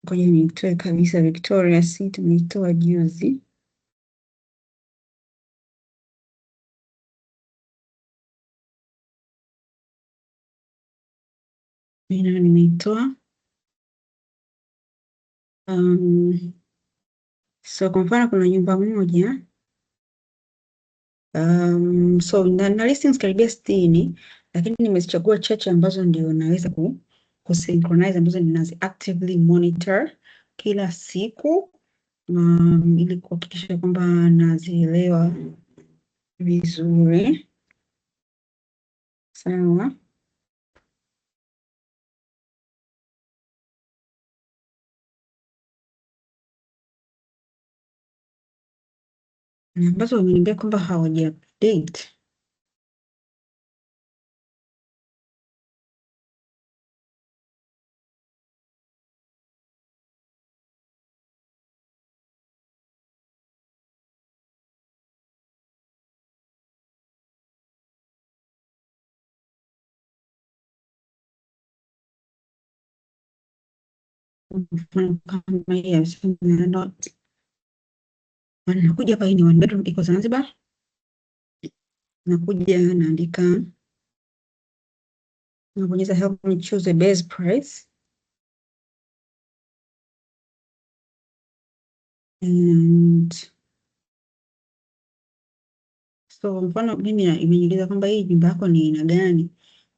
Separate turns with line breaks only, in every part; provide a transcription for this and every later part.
Ngoja nitoe kabisa Victoria C tumeitoa juzi. Mimi nimeitoa. So kwa mfano kuna nyumba moja so na listings karibia 60, lakini nimezichagua chache ambazo ndio naweza kusynchronize ambazo ninazi actively monitor kila siku ili kuhakikisha kwamba nazielewa vizuri. Sawa. Ambazo wameniambia kwamba hawaja update. Mfano kama hii ya not nakuja hapa, hii ni 1 bedroom iko Zanzibar. Nakuja naandika, nabonyeza help me choose a base price and so mfano mimi imeniuliza kwamba hii nyumba yako ni aina gani?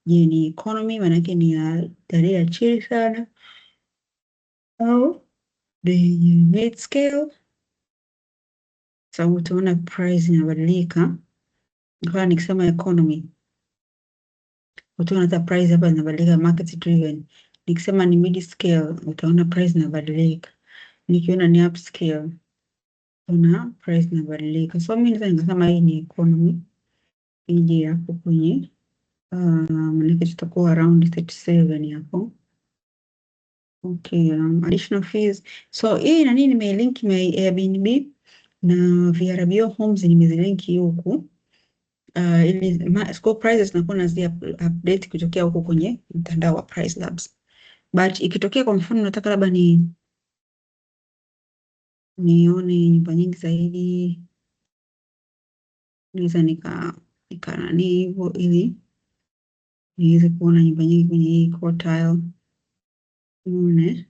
Je, ni economy maanake ni ya daraja ya chini sana au ni mid scale? Sababu utaona price inabadilika. Kwa nikisema economy utaona hata price hapa inabadilika, market driven. Nikisema ni mid scale utaona price inabadilika. Nikiona ni upscale utaona price inabadilika. So mimi naweza nikasema hii ni economy, ije hapo kwenye maanake tutakuwa around 37 hapo. Okay, additional fees. So hii nani nimelink Airbnb na VRBO Homes nimezilinki huku. Ili score prices nakuwa nazi update kutokea huko kwenye mtandao wa Price Labs. But ikitokea kwa mfano nataka labda nione nyumba nyingi zaidi, naweza nika nani hivyo ili niweze kuona nyumba nyingi kwenye hii quartile. Muone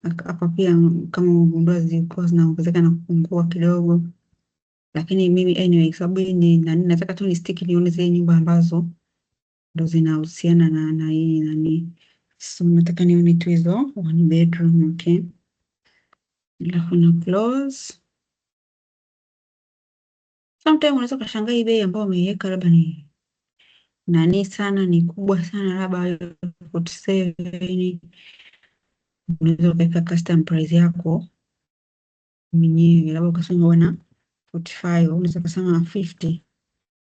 hapa pia kama ugundua zilikuwa zinaongezeka na kupungua kidogo, lakini mimi anyway sababu ni nani nataka tu ni stick nione zile nyumba ambazo ndo zinahusiana na hii nani. So nataka nione tu hizo 1 bedroom. Okay, alafu na close. Sometimes unaweza kushangaa hii bei ambayo umeiweka labda ni nani sana, ni kubwa sana, labda 47. Unaweza ukaweka custom price yako mwenyewe, labda ukasema bwana 45, unaweza kusema 50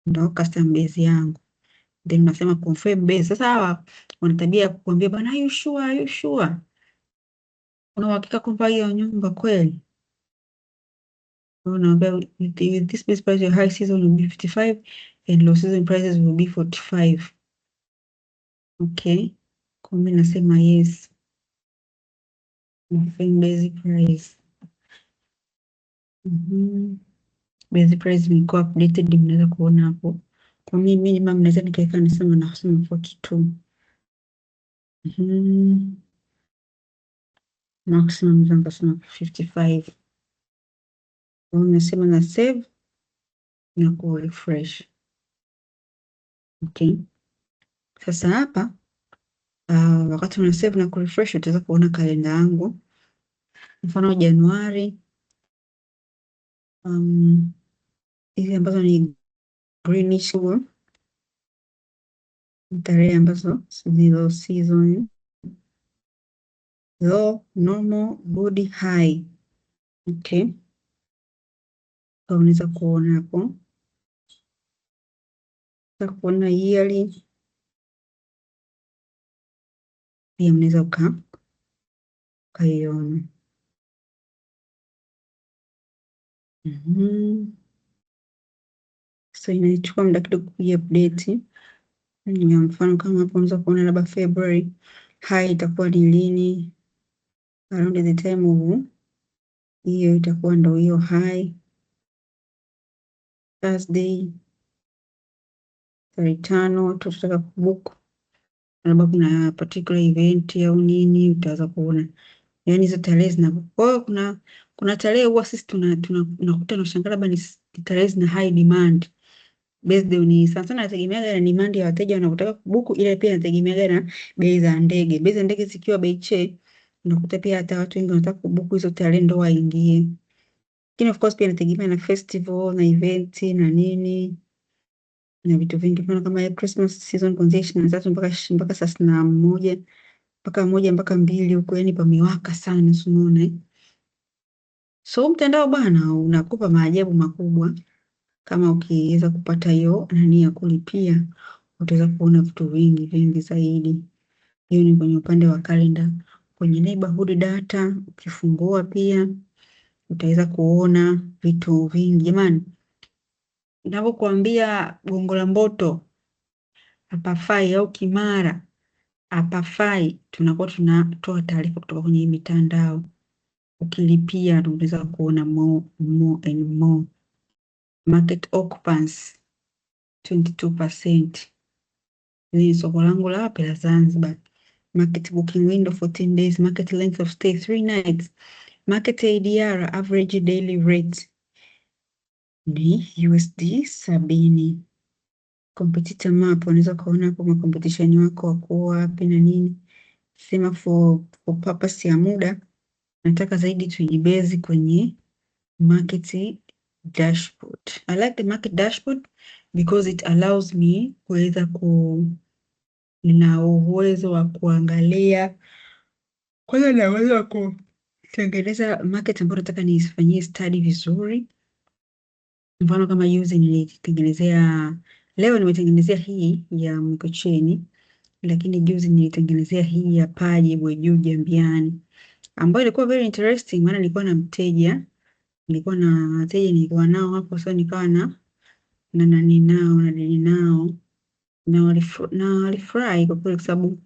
ndo custom base yangu, then unasema confirm base. Sasa hawa wana tabia ya kukuambia bwana, are you sure, are you sure, una uhakika kwamba hiyo nyumba kweli? Unaambia with this base price your high season will be 55 and low season prices will be 45. Okay, kwa mimi nasema yes, confirm base price. Base price imekuwa updated, mnaweza kuona hapo. Kwa mimi minimum naweza nikaweka nasema 42. Maximum naweza nikasema 55. Nasema na save na ku refresh. Okay, sasa hapa wakati una save na ku refresh utaweza kuona kalenda yangu. Mfano Januari, hizi ambazo ni greenish, tarehe ambazo zero season, low, normal, good, high. Okay, kwa unaweza kuona hapo, unaweza kuona yearly pia mnaweza ukaiona. So inachukua muda kidogo kuja update. Ni mfano kama hapo unaweza kuona labda February high itakuwa ni lini? Around the time of hiyo itakuwa ndo hiyo high Thursday tarehe 5, tutataka kubook labda kuna particular event au nini, utaweza kuona yani hizo tarehe zina. Kwa hiyo kuna tarehe huwa sisi tunakuta na shangaa labda ni tarehe zina high demand based on sana sana, inategemeana na demand ya wateja wanaotaka kubuku, ile pia inategemeana na bei za ndege. Bei za ndege zikiwa bei che, unakuta pia hata watu wengi wanataka kubuku hizo tarehe ndo waingie. Lakini of course pia inategemea na festival na event na nini na vitu vingi, kwa kama Christmas season kuanzia 23 mpaka 31 mpaka 1 mpaka 2 huko, yani pamewaka sana, unaona. So mtandao bwana unakupa maajabu makubwa. Kama ukiweza kupata hiyo nani ya kulipia, utaweza kuona vitu vingi vingi zaidi. Hiyo ni kwenye upande wa kalenda. Kwenye neighborhood data ukifungua pia utaweza kuona vitu vingi. Jamani, ninapokuambia Gongo la Mboto hapafai au Kimara hapafai, tunakuwa tunatoa taarifa kutoka kwenye hii mitandao. Ukilipia unaweza kuona more and more. Market occupancy 22%. Ni soko langu la wapi? La Zanzibar. Market booking window 14 days. Market length of stay 3 nights. Market ADR average daily rate ni USD 70. Competitor map, unaweza kuona hapo competition wako wako wapi na nini. Sema for purpose ya muda, nataka zaidi tujibezi kwenye market dashboard. I like the market dashboard because it allows me kuweza nina uwezo wa kuangalia, kwanza nina uwezo wa kutengeneza market ambayo nataka niifanyie study vizuri. Mfano kama juzi nilitengenezea, leo nimetengenezea hii ya Mikocheni, lakini juzi nilitengenezea hii ya Paje Bweju Jambiani, ambayo ilikuwa very interesting, maana nilikuwa na wateja nilikuwa nao hapo, so nikawa na nani nao na dili nao na walifurahi kwa kweli, kwa sababu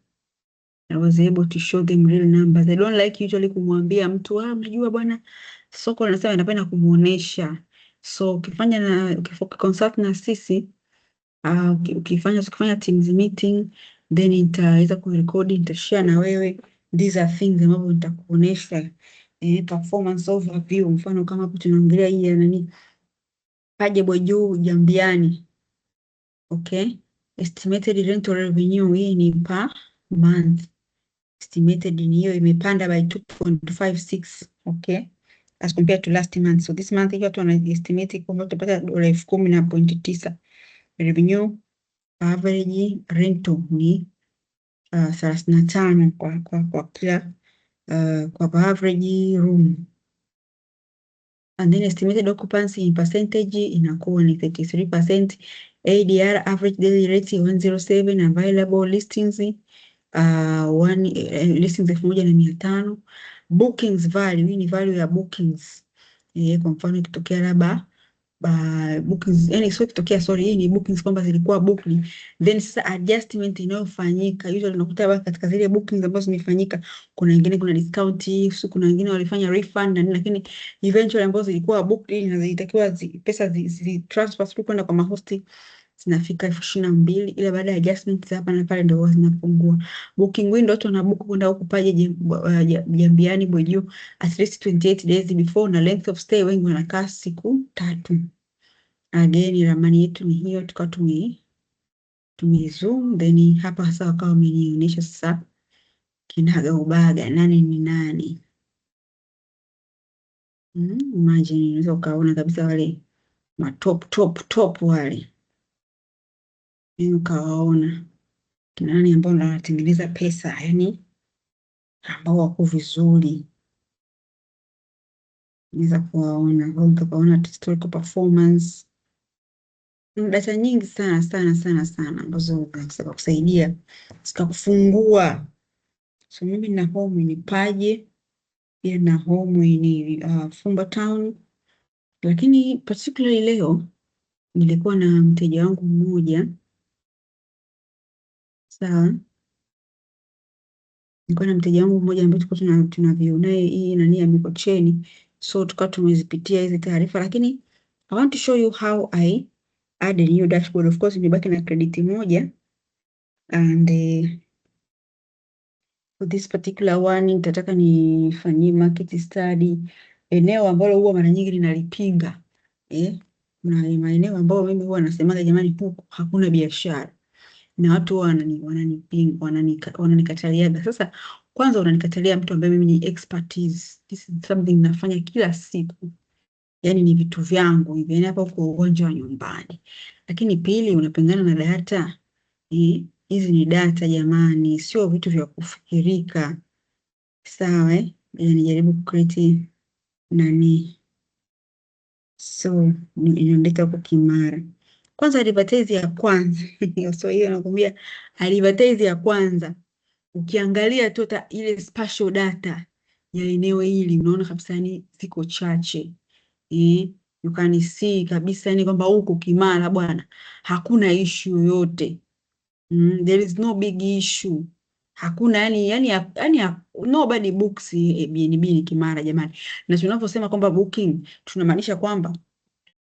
I was able to show them real numbers. I don't like usually kumwambia mtu unajua bwana soko linasema, napenda kumuonesha. So ukifanya consult na sisi ukifanya teams meeting, then nitaweza kurekodi, nitashare na wewe these are things ambavyo nitakuonesha performance overview. Mfano kama hapo tunaongelea hii ya nani Paje Bweju Jambiani, okay, estimated rental revenue hii ni per month. Estimated ni hiyo imepanda by 2.56, okay, as compared to last month. So this month watu wana estimate kwamba tutapata $10.9. Revenue average rental ni 35 kwa kila kwa average room, and then estimated occupancy in percentage inakuwa ni 33%. ADR average daily rate 107. Available listings listings 1500. Bookings value, hii ni value ya bookings. Kwa mfano ikitokea labda bookings, yani sio ikitokea, sorry, hii ni bookings kwamba zilikuwa booked, then sasa adjustment inayofanyika usually unakuta katika zile bookings ambazo zimefanyika, kuna wengine kuna discount, kuna wengine walifanya refund, lakini eventually ambazo zilikuwa booked na zilitakiwa pesa transfer through kwenda kwa mahosti zinafika 22,000, ila baada ya adjustments hapa na pale ndio zinapungua. Booking window watu wanabook kwenda huko Paje Jambiani Bweju at least 28 days before, na length of stay wengi wanakaa siku 3. Again ramani yetu ni hiyo, tukao tumezoom, then hapa sasa wakawa wamenionyesha sasa kinaga ubaga nani ni nani. Imagine unaweza ukaona kabisa wale top wale, ukawaona kina nani ambao wanatengeneza pesa, yani ambao wako vizuri, unaweza kuwaona ukaona historical performance, data nyingi sana ambazo zinaweza kusaidia zikakufungua. So mimi na home ni Paje, pia na home ni Fumba Town, lakini particularly leo nilikuwa na mteja wangu mmoja, sawa, Nilikuwa na mteja wangu mmoja ambaye tulikuwa tuna view naye hii nani ya Mikocheni, so tukawa tumezipitia hizi taarifa, lakini I want to show you how I add a new dashboard. Of course nimebaki na credit moja and for this particular one nitataka nifanyie market study, eneo ambalo huwa mara nyingi ninalipinga na maeneo ambayo mimi huwa nasemaga jamani, huku hakuna biashara na watu wananipinga, wananikataliaga. Sasa kwanza unanikatalia mtu ambaye mimi ni expertise, this is something nafanya kila siku, yani ni vitu vyangu hivi, yani hapa uko uwanja wa nyumbani. Lakini pili, unapingana na data hizi. Ni data jamani, sio vitu vya kufikirika. Sawa nijaribu kucreate nani, so inaandika huko Kimara. Kwanza advertise ya kwanza so hiyo nakwambia, advertise ya kwanza ukiangalia tu ile spatial data ya eneo hili unaona kabisa ni ziko chache you can see kabisa ni kwamba huko Kimara bwana hakuna issue yoyote. There is no big issue, hakuna yani nobody books BNB ni Kimara jamani. Na tunaposema kwamba booking tunamaanisha kwamba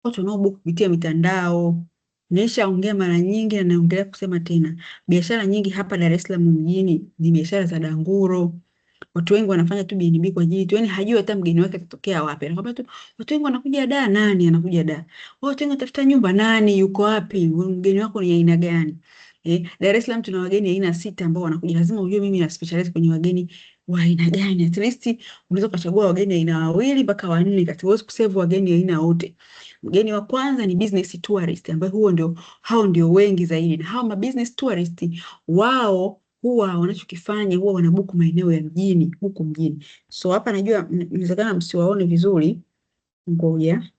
watu wanaobook kupitia mitandao. Nimeshaongea mara nyingi na naongelea kusema tena, biashara nyingi hapa Dar es Salaam mjini ni biashara za danguro. Watu wengi wanafanya tu BNB kwa ajili tu, yani hajui hata mgeni wake atatokea wapi. Anakwambia tu watu wengi wanakuja Dar, nani anakuja Dar? Watu wengi watafuta nyumba, nani yuko wapi? Mgeni wako ni aina gani? Dar es Salaam tuna wageni aina sita ambao wanakuja. Lazima ujue mimi na specialize kwenye wageni wa aina gani. At least unaweza kuchagua wageni aina wawili mpaka wanne, kati huwezi kusave wageni aina wote. Mgeni wa kwanza ni business tourist, ambaye hao ndio wengi zaidi, na hao ma business tourist wao huwa wanachokifanya huwa wanabuku maeneo ya mjini, huku mjini. So hapa najua inawezekana msiwaone vizuri, ngoja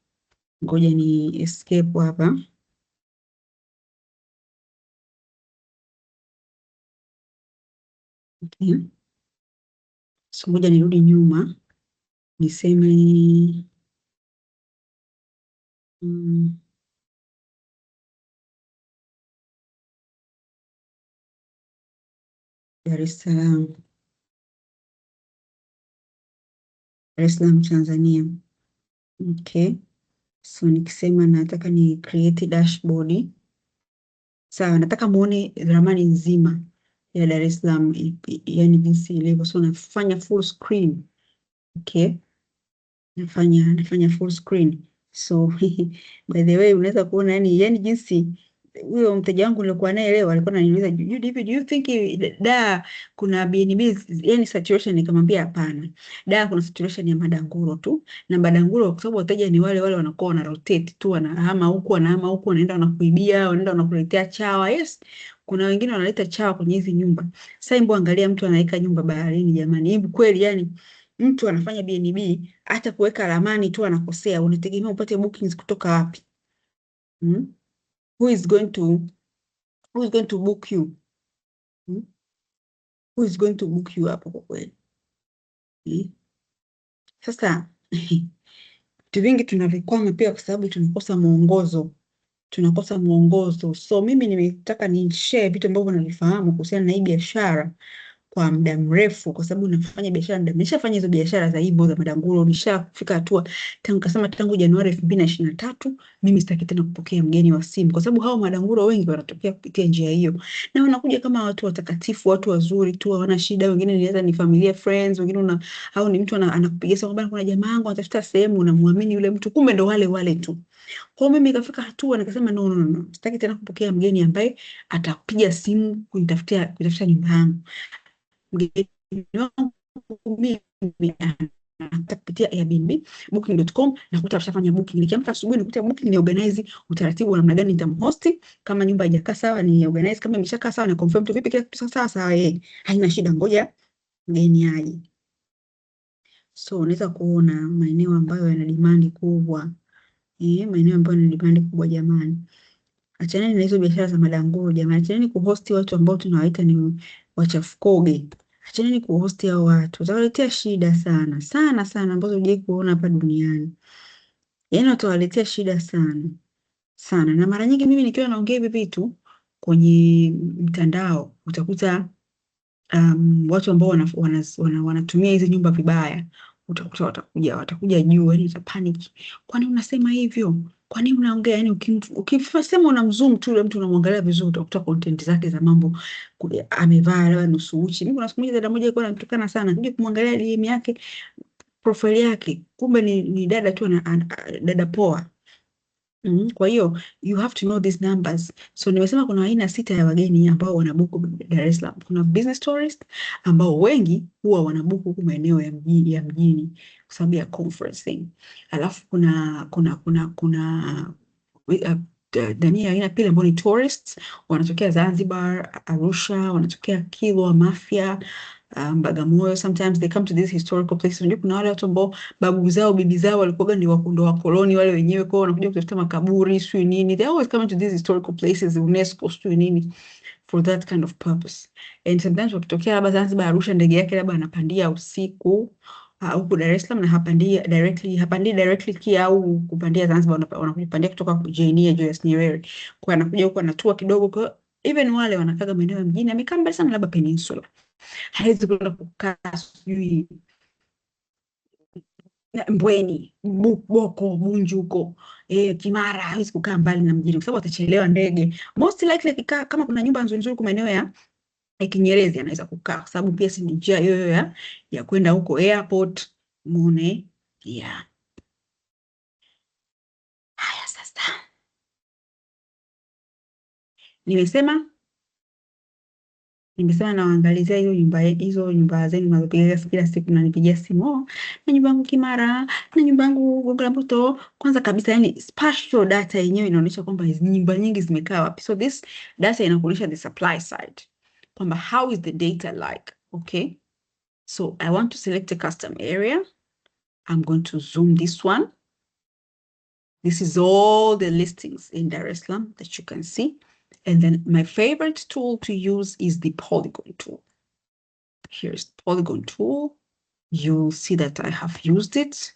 ni escape hapa. Okay. So ngoja nirudi nyuma niseme Dar es Salaam, Tanzania. Okay. So nikisema nataka ni create dashboard. Sawa, nataka muone ramani nzima ya Dar es Salaam, yani jinsi ilivyo. So nafanya full screen. Okay. Nafanya full screen. So by the way unaweza kuona yani jinsi huyo mteja wangu nilikuwa naye leo alikuwa ananiuliza, do you think da kuna BNB yani saturation? Nikamwambia hapana, da kuna saturation ya madanguro tu, na madanguro kwa sababu wateja ni wale wale wanakuwa wana rotate tu, wanahama huku wanahama huku, wanaenda wanakuibia, wanaenda wanakuletea chawa. Yes, kuna wengine wanaleta chawa kwenye hizi nyumba. Sasa hebu angalia, mtu anaweka nyumba baharini jamani, hebu kweli yani mtu anafanya BNB hata kuweka ramani tu anakosea, unategemea upate bookings kutoka wapi? Who is going to book you? Who is going to book you hapo kwa kweli? Sasa vitu vingi tunavikwama pia kwa sababu tunakosa mwongozo. So mimi nimetaka ni share vitu ambavyo navifahamu kuhusiana na hii biashara kwa muda mrefu, kwa sababu nafanya biashara muda, nimeshafanya hizo biashara za hivyo za madanguro, nishafika hatua tangu Januari 2023 mimi sitaki tena kupokea mgeni wa simu, kwa sababu hao madanguro wengi wanatokea kupitia njia hiyo, na wanakuja kama watu watakatifu, watu wazuri tu, hawana shida. Wengine niweza ni familia friends, wengine au ni mtu anakupigia sababu bwana, kuna jamaa wangu anatafuta sehemu, unamwamini yule mtu, kumbe ndo wale wale tu. Kwa mimi nikafika hatua nikasema no, sitaki tena kupokea mgeni ambaye atapiga simu kunitafutia nyumba yangu. Mgeni wangu mimi kupitia Airbnb, booking.com, nakuta ashafanya booking. Nikiamka asubuhi nikuta booking, ni organize utaratibu wa namna gani nitamhost. Kama nyumba haijakaa sawa ni organize, kama imeshakaa sawa na confirm tu vipi kila kitu sawa sawa, haina shida, ngoja mgeni aje. So unaweza kuona maeneo ambayo yana demand kubwa, maeneo ambayo yana demand kubwa jamani. Achaneni na hizo biashara za madanguro jamani, achaneni kuhosti watu ambao tunawaita ni wachafukoge. Achaneni kuhosti hao watu, watawaletea shida sana sana sana ambazo hujai kuona hapa duniani. Yaani watawaletea shida sana sana, na mara nyingi mimi nikiwa naongea hivi vitu kwenye mtandao utakuta watu ambao wanatumia hizi nyumba vibaya, utakuta watakuja juu, yani ita panic. Kwani unasema hivyo? Kwani unaongea? Yani ukisema unamzoom tu yule mtu unamwangalia vizuri, utakuta content zake za mambo amevaa labda nusu uchi. Mimi kuna siku moja dada moja alikuwa ananitukana sana, kuja kumwangalia DM yake, profile yake, kumbe ni dada tu dada poa. Kwa hiyo you have to know these numbers. So nimesema kuna aina 6 ya wageni ambao wanabuku Dar es Salaam. Kuna business tourist ambao wengi huwa wanabuku huku maeneo ya mjini kwa sababu ya conferencing. Alafu kuna jamii aina pili ambao ni tourists wanatokea Zanzibar, Arusha, wanatokea Kilwa, Mafia, Bagamoyo. Sometimes they come to these historical places. Unajua kuna wale watu ambao babu zao bibi zao walikuwa ni wakundo wa koloni wale wenyewe, kwao wanakuja kutafuta makaburi sio nini. They always come to these historical places, UNESCO sio nini, for that kind of purpose. And sometimes wakitokea labda Zanzibar, Arusha, ndege yake labda anapandia usiku huku Dar es Salaam na hapandi directly Kia au kupandia Zanzibar, wanakupandia kutoka JNIA Julius Nyerere, kwa anakuja huku anatua kidogo. Kwa even wale wanakaga maeneo ya mjini, amekaa mbali sana labda Peninsula, hawezi kwenda kukaa sijui Mbweni, Boko, Bunju huko Kimara, hawezi kukaa mbali na mjini kwa sababu atachelewa ndege. Most likely akikaa, kama kuna nyumba nzuri nzuri kwa maeneo ya Kinyerezi anaweza kukaa, kwa sababu pia si njia hiyo ya kwenda huko airport muone. Yeah. Haya sasa. Nimesema nawaangalizia hizo nyumba zenu mnazopiga kila siku, nanipigia simu, na nyumba yangu Kimara, na nyumba yangu Gongo la Mboto. Kwanza kabisa, yani spatial data yenyewe inaonyesha kwamba hizo nyumba nyingi zimekaa wapi. So this data inakuonyesha the supply side, kwamba how is the data like. Okay, so I want to select a custom area. I'm going to zoom this one. This is all the listings in Dar es Salaam that you can see. And then my favorite tool to use is the polygon tool. Here's the polygon tool. You'll see that I have used it,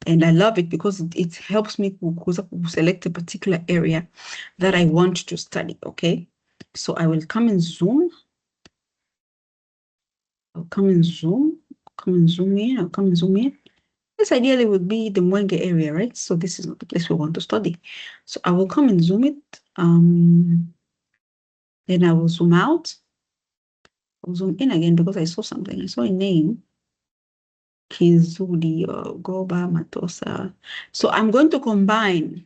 and I love it because it helps me to select a particular area that I want to study. Okay, so I will come and zoom. I'll come and zoom in. I'll come and zoom in. This ideally would be the Mwenge area, right? So this is not the place we want to study. So I will come and zoom it. Then I will zoom out. I'll zoom in again because I saw something. I saw a name. Kinzudi or Goba Matosa. So I'm going to combine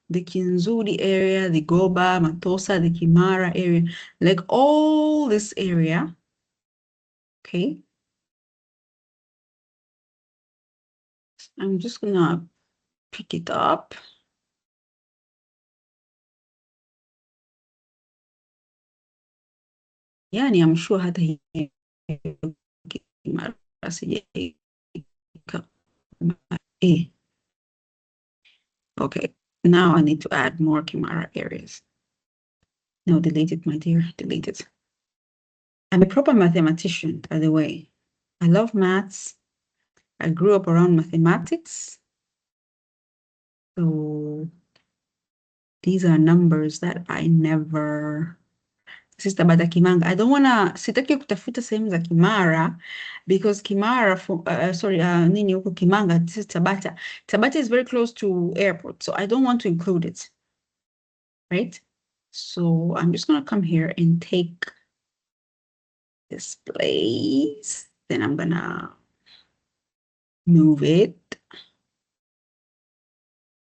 the Kinzudi area, the Goba, Matosa, the Kimara area, like all this area. Okay. I'm just gonna pick it up. Yani, I'm sure hata Kimara okay, now I need to add more Kimara areas. No, delete it, my dear, delete it. I'm a proper mathematician, by the way. I love maths. I grew up around mathematics. So these are numbers that I never... This is Tabata Kimanga. I don't wanna... Sitaki kutafuta sehemu za Kimara because Kimara, nini huko Kimanga, this is Tabata. Tabata is very close to airport, so I don't want to include it, right? So I'm just gonna come here and take this place. Then I'm gonna move it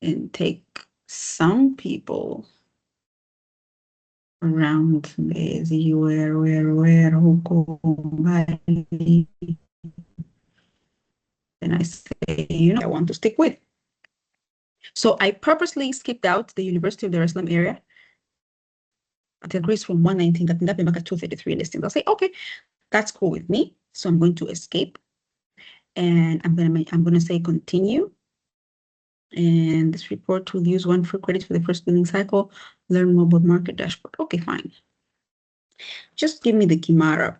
and take some people around Mbezi, where huko mbali. Then I say, I want to stick with. So I purposely skipped out the University of Dar es Salaam area. It agrees from 119 mpaka 233 listings. I'll say, okay, that's cool with me. So I'm going to escape, and I'm gonna say continue. And this report will use 1 free credit for the first billing cycle. Learn more about market dashboard. Okay, fine. Just give me the Kimara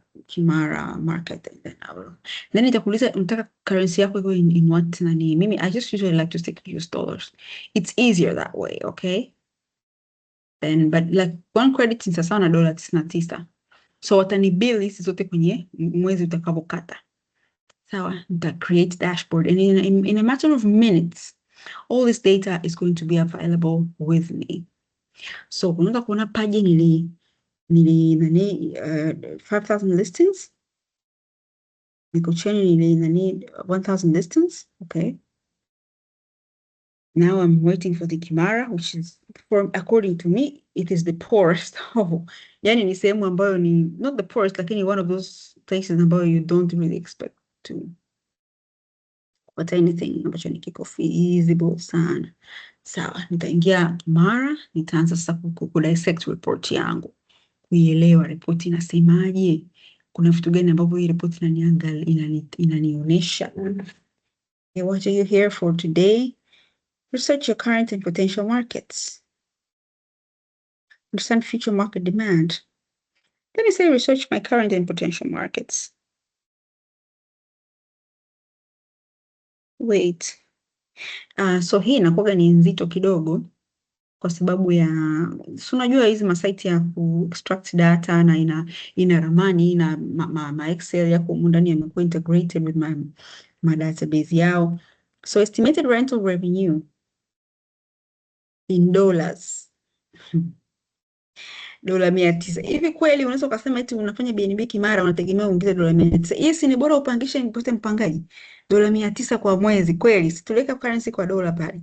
market, and then I will. Then itakuuliza unataka currency yako iko in what nani. Mimi, I just usually like to stick to US dollars. It's easier that way, okay? But like 1 credit ni sawa na $99. So watanibill hizi zote kwenye mwezi utakapokata. Sawa, nita create dashboard and in a matter of minutes all this data is going to be available with me. So unaweza kuona page nili 5,000 listings. Niko chini nili 1,000 listings. Okay. Now I'm waiting for the Kimara, which is, according to me, it is the poorest. Yani ni sehemu ambayo ni not the poorest, lakini one of those places ambayo you don't really expect to but anything ambacho ni kiko feasible sana. Sawa, nitaingia Kimara, nitaanza sasa ku dissect report yangu, kuielewa report inasemaje, kuna vitu gani ambavyo hii report inanionyesha. What are you here for today? Research your current and potential markets. Understand future market demand. Let me say research my current and potential markets. Wait. So hii inakuwa ni nzito kidogo kwa sababu ya unajua hizi masite ya ku extract data na ina ramani na ma Excel yako ndani yamekuwa integrated with my database yao. So estimated rental revenue in dollars. Dola 900. Hivi kweli unaweza ukasema eti unafanya BNB Kimara unategemea uingize dola 900? Hii si ni bora upangishe nipate mpangaji. Dola 900 kwa mwezi kweli? Situleka currency kwa dola pale.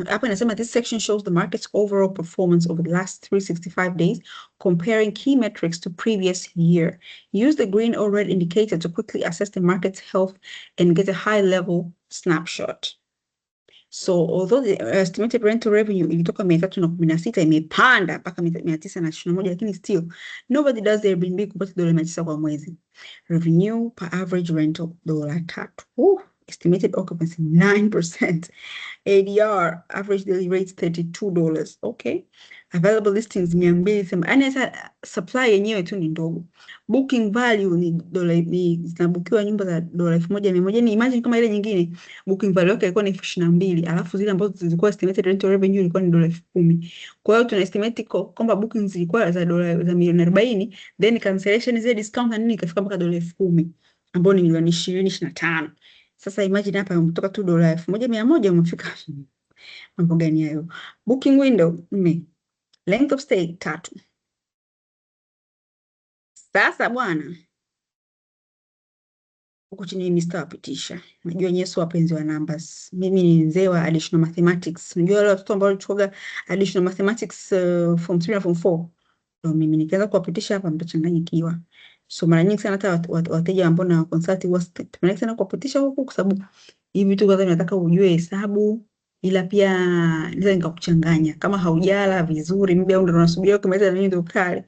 Hapa inasema this section shows the market's overall performance over the last 365 days, comparing key metrics to previous year. Use the green or red indicator to quickly assess the market's health and get a high-level snapshot. So although the estimated rental revenue ilitoka 316 imepanda mpaka 921, lakini still nobody does their Airbnb kupata dola 900 kwa mwezi. Revenue per average rental dola 3. Estimated occupancy 9%. ADR average daily rate $32. Okay. Available listings 200. Yani hata supply yenyewe tu ni ndogo. Booking value ni dola, zinabukiwa nyumba za dola 1,100. Ni imagine kama ile nyingine booking value yake ilikuwa ni 22,000, alafu zile ambazo zilikuwa estimated rental revenue ilikuwa ni dola 10,000. Kwa hiyo tuna estimate kwamba bookings zilikuwa za dola za milioni 40, then cancellation zile discount na nini ikafika mpaka dola 10,000 ambayo ni milioni 20-25. Sasa imagine hapa umetoka tu dola 1,100 umefika mambo gani hayo? Booking window 4. Length of stay 3. Sasa bwana, huko chini ni sitawapitisha. Najua nyewe sio wapenzi wa numbers. Mimi ni mzee wa additional mathematics. Najua wale watoto ambao walichukua additional mathematics form 3 na form 4. Ndio mimi nikianza kuwapitisha hapa mtachanganyikiwa. So mara nyingi sana hata wateja ambao na consult huwa tunataka sana kuwapitisha huko kwa sababu hivi vitu kwanza nataka ujue hesabu, ila pia naweza nikakuchanganya kama haujala vizuri mimi au ndio unasubiria kumaliza nini ndio kale.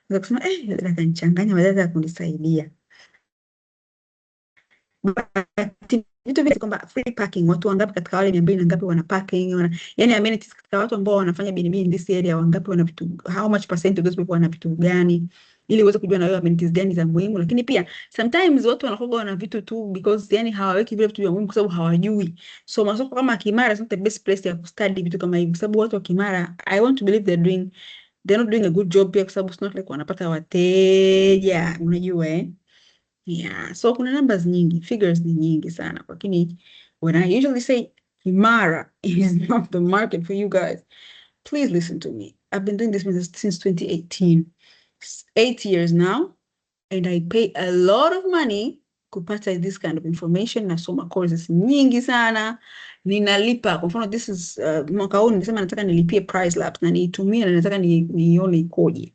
Unaweza kusema nataka nichanganya badala ya kunisaidia. Vitu vingi kwamba free parking, watu wangapi katika wale 200 na ngapi wana parking, yani amenities katika watu ambao wanafanya BNB in this area wangapi wana vitu, how much percent of those people wana vitu gani, ili uweze kujua na wewe amenities gani za muhimu. Lakini pia sometimes watu wanakuwa wana vitu tu because yani hawaweki vile vitu vya muhimu kwa sababu hawajui. So masoko kama Kimara is not the best place ya kustudy vitu kama hivi, kwa sababu watu wa Kimara I want to believe they're not doing a good job pia, kwa sababu it's not like wanapata wateja, unajua Yeah, so kuna numbers nyingi, figures ni nyingi sana. Lakini when I usually say Kimara is not the market for you guys, please listen to me. I've been doing this business since 2018. 8 years now, and I pay a lot of money kupata this kind of information. Nasoma courses nyingi sana. Ninalipa. Kwa mfano, this is mwaka huu nimesema nataka nilipie Price Labs na niitumie na nataka nione ikoje.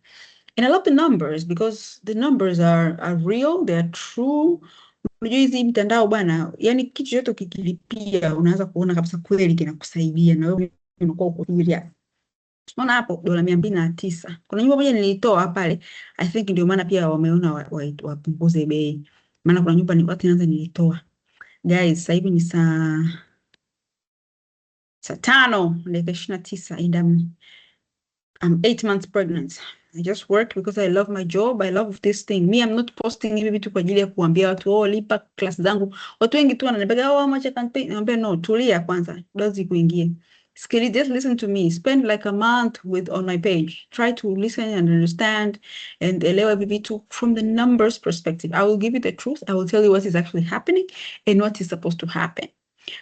And I love the numbers because the numbers are real, they are true. Unajua hizi mtandao bwana, yani kitu chochote ukikilipia unaanza kuona kabisa kweli kinakusaidia na wewe unakuwa uko serious. Unaona hapo dola 209. Kuna nyumba moja nilitoa pale, I think ndio maana pia wameona wapunguze bei. Maana kuna nyumba watu naanza nilitoa. Guys, sasa hivi ni saa 5:29 and I'm 8 months pregnant. I just work because I love my job. I love this thing. Me, I'm not posting hivi vitu kwa ajili ya kuambia watu lipa class zangu. Watu wengi tu wananipiga how much I can pay. Naambia no, tulia kwanza. Dozi kuingie. Just listen to me. Spend like a month on my page. Try to listen and understand and elewa vitu from the numbers perspective. I will give you the truth. I will tell you what is actually happening and what is supposed to happen.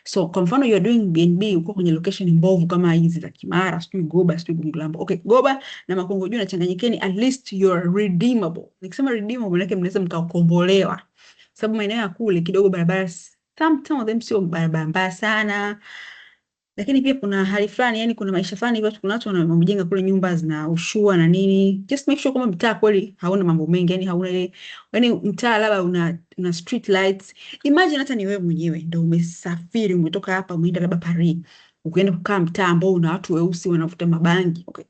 So kwa mfano you are doing BNB uko kwenye location mbovu kama hizi za Kimara, sijui Goba, sijui Gungulambo. Okay, Goba na Makongojuu na Changanyikeni, at least you are redeemable. Nikisema redeemable maana mnaweza mkakombolewa. Sababu maeneo ya kule kidogo barabara some of them sio barabara mbaya sana. Lakini pia kuna hali fulani, yani kuna maisha fulani hivyo, kuna watu wanajenga kule nyumba zina ushua na nini. Just make sure kwamba mtaa kweli hauna mambo mengi, yani hauna ile, yani mtaa labda una street lights. Imagine hata ni wewe mwenyewe ndio umesafiri, umetoka hapa umeenda labda Paris, ukaenda kukaa mtaa ambao una watu weusi wanavuta mabangi. Okay.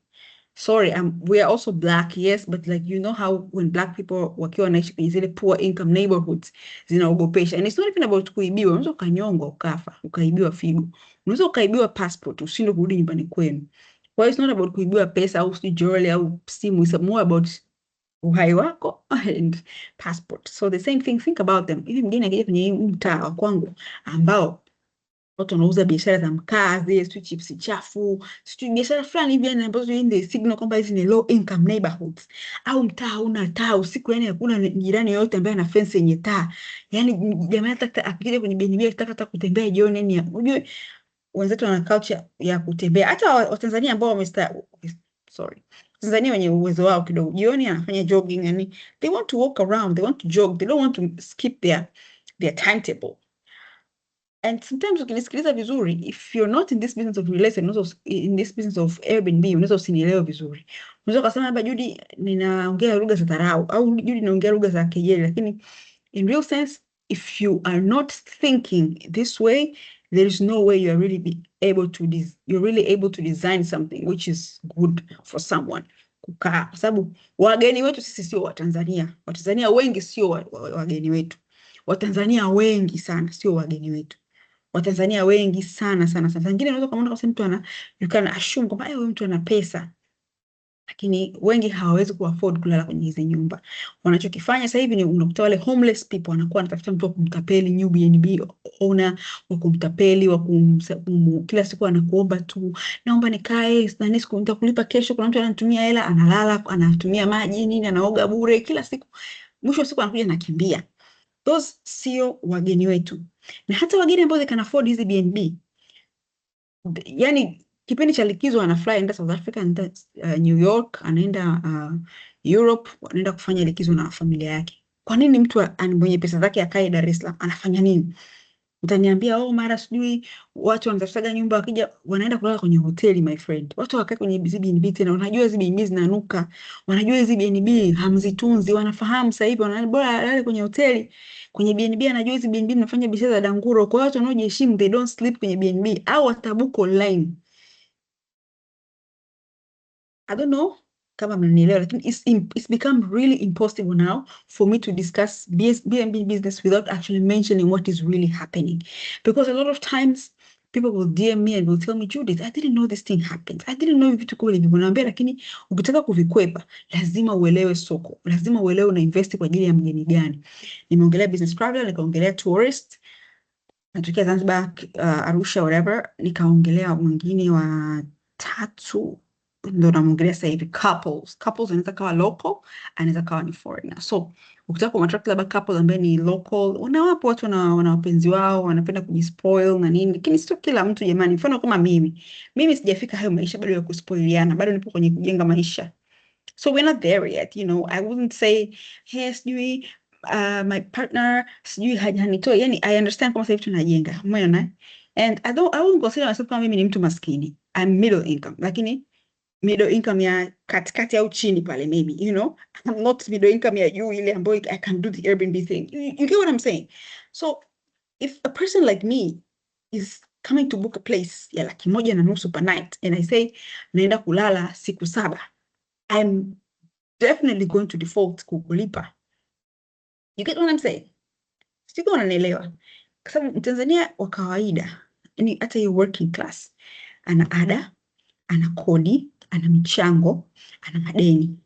Sorry, we are also black, yes, but like you know how when black people wakiwa wanaishi kwenye zile poor income neighborhoods zinaogopesha. And it's not even about kuibiwa. Unaweza ukanyongwa ukafa, ukaibiwa figo. Unaweza ukaibiwa passport, ushindwe kurudi nyumbani kwenu. Kwa hiyo it's not about kuibiwa pesa au jewelry au simu, it's more about uhai wako and passport. So the same thing, think about them. Hivi mgeni akija kwenye mtaa wa kwangu ambao watu wanauza biashara za mkaa, zile chips chafu, biashara fulani hivi yani ambazo in the signal kwamba hizi ni low income neighborhoods, au mtaa una taa usiku, yani hakuna jirani yoyote ambaye ana fence yenye taa. Yani jamaa hata akija kwenye BNB akitaka kutembea jioni, yani unajua wenzetu wana culture ya kutembea. Hata Watanzania ambao Tanzania wenye uwezo wao kidogo, jioni anafanya jogging, yani they want to walk around, they want to jog, they don't want to skip their timetable. And sometimes ukinisikiliza vizuri, if you're not in this business of real estate, also in this business of Airbnb, unaweza usinielewe vizuri. Unaweza kusema labda Judy ninaongea lugha za dharau au Judy naongea lugha za kejeli, lakini in real sense, if you are not thinking this way, there is no way you are really able to design something which is good for someone kukaa. Kwa sababu wageni wetu sisi sio Watanzania. Watanzania wengi sio wageni wetu. Watanzania wengi sana sio wageni wetu. Watanzania wengi sana. Wengine unaweza kumuona kwa mtu you can assume kwamba huyu mtu ana pesa. Lakini wengi hawawezi kuafford kulala kwenye hizo nyumba. Wanachokifanya sasa hivi ni unakuta wale homeless people wanakuwa wanatafuta mtu wa kumtapeli, new BNB owner wa kumtapeli, kila siku anakuomba tu, naomba nikae na siku nitakulipa kesho, kuna mtu ananitumia hela, analala, anatumia maji nini, anaoga bure kila siku. Mwisho wa siku anakuja nakimbia. Those sio wageni wetu. Na hata wageni ambao they can afford hizi BNB, yani kipindi cha likizo anafly anaenda South Africa, anaenda New York, anaenda Europe, anaenda kufanya likizo na familia yake. Kwa nini mtu mwenye pesa zake akae Dar es Salaam? Anafanya nini? Utaniambia mara sijui watu wanatafuta nyumba wakija wanaenda kulala kwenye hoteli. My friend, watu wakae kwenye BNB tena, wanajua hizi BNB zinanuka, wanajua hizi BNB hamzitunzi, wanafahamu sasa hivi, wanaona bora alale kwenye hoteli. Kwenye BNB anajua hizi BNB zinafanya biashara za danguro. Kwa watu wanaojiheshimu, they don't sleep kwenye BNB au watabuko online. I don't know kama mnanielewa, lakini it's become really impossible now for me to discuss BNB business without actually mentioning what is really happening. Because a lot of times people will DM me and will tell me, Judith, I didn't know this thing happened. I didn't know vitu kule hivyo. Naambia lakini ukitaka kuvikwepa lazima uelewe soko. Lazima uelewe una invest kwa ajili ya mgeni gani. Nimeongelea business traveler, nikaongelea tourist, natokea Zanzibar, Arusha, whatever, nikaongelea mwingine wa tatu ndo namuongelea sasa hivi couples. Couples wanaweza kawa local, anaweza kawa ni foreigner. So ukitaka kumattract labda couple ambaye ni local, unawapo watu wana wapenzi wao, wanapenda kujispoil na nini, lakini sio kila mtu jamani. Mfano kama mimi sijafika hayo maisha bado ya kuspoiliana, bado nipo kwenye kujenga maisha. So we're not there yet, you know. I wouldn't say, hey, sijui my partner sijui hajanitoa. Yani I understand kama sasa hivi tunajenga, umeona? And I wouldn't consider myself kama mimi ni mtu maskini. I'm middle income, lakini middle income ya katikati au chini pale maybe, you know. I'm not middle income ya juu ile ambayo I can do the Airbnb thing. You get what I'm saying? So if a person like me is coming to book a place ya $1.5 per night and I say naenda kulala siku 7, I'm definitely going to default kukulipa. You get what I'm saying? Siko unanielewa? Kwa sababu Mtanzania wa kawaida, yani hata hiyo working class, ana ada, ana kodi, ana michango, ana madeni.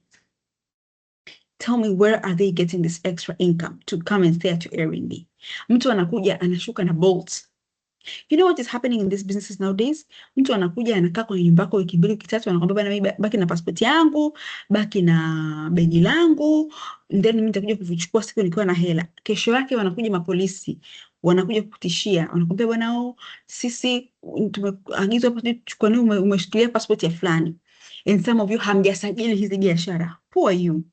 Tell me, where are they getting this extra income to come and stay at your Airbnb? Mtu anakuja anashuka na Bolt You know what is happening in these businesses nowadays? Mtu anakuja anakaa kwenye nyumba yako wiki mbili wiki tatu, anakwambia bana, mimi baki na passport yangu, baki na begi langu, then mimi nitakuja kuvichukua siku nikiwa na hela. Kesho yake wanakuja mapolisi, wanakuja kukutishia, wanakwambia bwana, sisi tumeagizwa hapa tuchukue, umeshikilia passport ya fulani, and some of you hamjasajili hizi biashara. Who are you?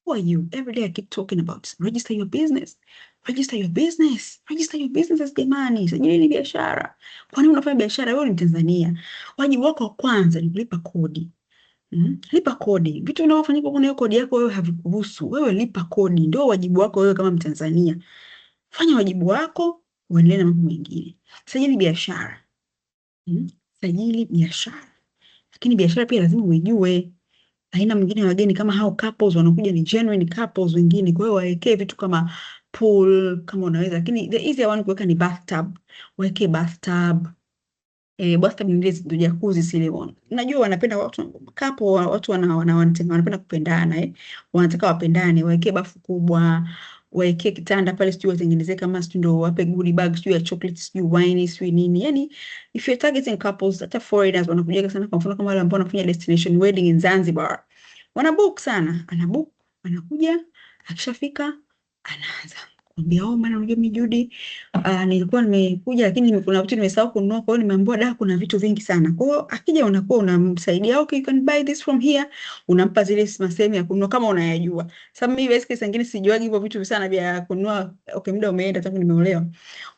Who are you? Every day I keep talking about register your business. Register your business. Register your businesses jamani. Sajili biashara. Kwani unafanya biashara wewe ni Mtanzania? Wajibu wako wa kwanza ni kulipa kodi. Lipa kodi. Vitu vinavyofanyika kwa hiyo kodi yako wewe havikuhusu. Wewe lipa kodi. Ndio wajibu wako wewe kama Mtanzania. Fanya wajibu wako, uendelee na mambo mengine. Sajili biashara. Sajili biashara. Lakini biashara pia lazima uijue. Aina mwingine ya wageni kama hao couples wanakuja ni genuine couples wengine, kwa hiyo waekee vitu kama pool kama unaweza, lakini the easier one kuweka ni bathtub. Waekee bathtub. Bathtub ni ile ndio jacuzzi zile one. Najua wanapenda watu couple, watu wanapenda kupendana wanataka wapendane, waekee bafu kubwa, waekee kitanda pale, sijui watengenezee kama sijui ndio wape goodie bag, sijui ya chocolate, sijui wine, sijui nini. Yani if you're targeting couples, hata foreigners wanakuja sana, kwa mfano kama wale ambao wanafanya destination wedding in Zanzibar, wanabook sana, anabook, anakuja, akishafika anaanza kumwambia, maana unajua mimi Judy, nilikuwa nimekuja lakini kuna vitu nimesahau kununua, kwa hiyo nimeambiwa kuna vitu vingi sana. Kwa hiyo akija unakuwa unamsaidia, okay, you can buy this from here, unampa zile sehemu ya kununua kama unayajua. Sasa mimi basically sangine sijuagi hivyo vitu sana vya kununua, okay, muda umeenda tangu nimeolewa.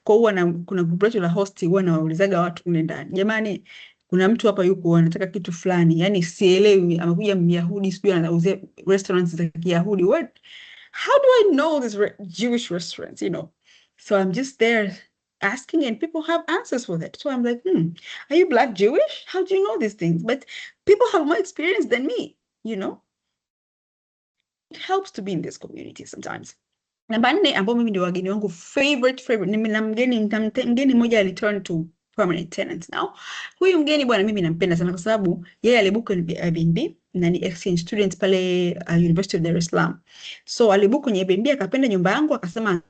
Kwa hiyo kuna group letu la host, huwa nawaulizaga watu kule ndani, jamani, kuna mtu hapa yuko anataka kitu fulani, yani sielewi, amekuja Myahudi, sijui anauzia restaurants za Kiyahudi. How do I know these Jewish restaurants, you know? So I'm just there asking, and people have answers for that. So I'm like, are you Black Jewish? How do you know these things? But people have more experience than me, you know? It helps to be in this community sometimes. Namba 4 ambao mimi ndio wageni wangu favorite, na mgeni mmoja aliturn to permanent tenant now. Huyu mgeni bwana mimi nampenda sana kwa sababu yeye alibook Airbnb na ni exchange student pale University of Dar es Salaam. So alibook kwenye Airbnb, akapenda nyumba yangu, akasema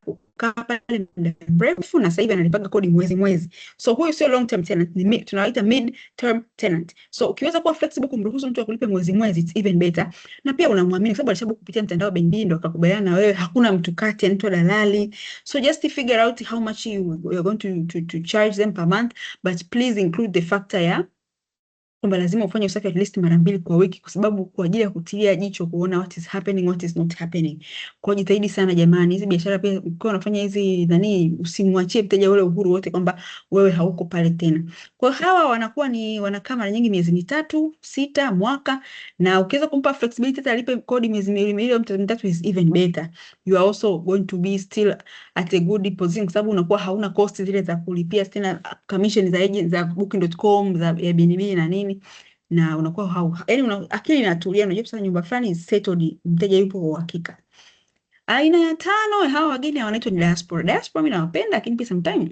kukaa pale muda mrefu, na sasa hivi analipaga kodi mwezi. So huyu sio long term tenant, ni tunawaita mid term tenant. So ukiweza kuwa flexible kumruhusu mtu akulipe mwezi, it's even better. Na pia unamwamini kwa sababu alishabook kupitia mtandao wa Airbnb, ndo akakubaliana na wewe, hakuna mtu kati, mtu dalali. So just to figure out how much you're going to charge them per month, but please include the factor ya kwamba lazima ufanye usafi at least mara 2 kwa wiki, kwa sababu kwa ajili ya kutilia jicho kuona what is happening, what is not happening. Kwa jitahidi sana jamani, hizi biashara pia ukiwa unafanya hizi usimwachie mteja ule uhuru wote kwamba wewe hauko pale tena. Kwa hawa wanakuwa wanakaa mara nyingi miezi 3, 6, mwaka, na ukiweza kumpa flexibility hata alipe kodi miezi 2 au 3 is even better. You are also going to be still at a good position, kwa sababu unakuwa hauna cost zile za kulipia tena commission za agent za booking.com za Airbnb na nini, na unakuwa yani akili inatulia, unajua sasa nyumba fulani is settled, mteja yupo kwa uhakika. Aina ya 5 hawa wageni wanaitwa ni diaspora. Diaspora mimi nawapenda, lakini pia sometimes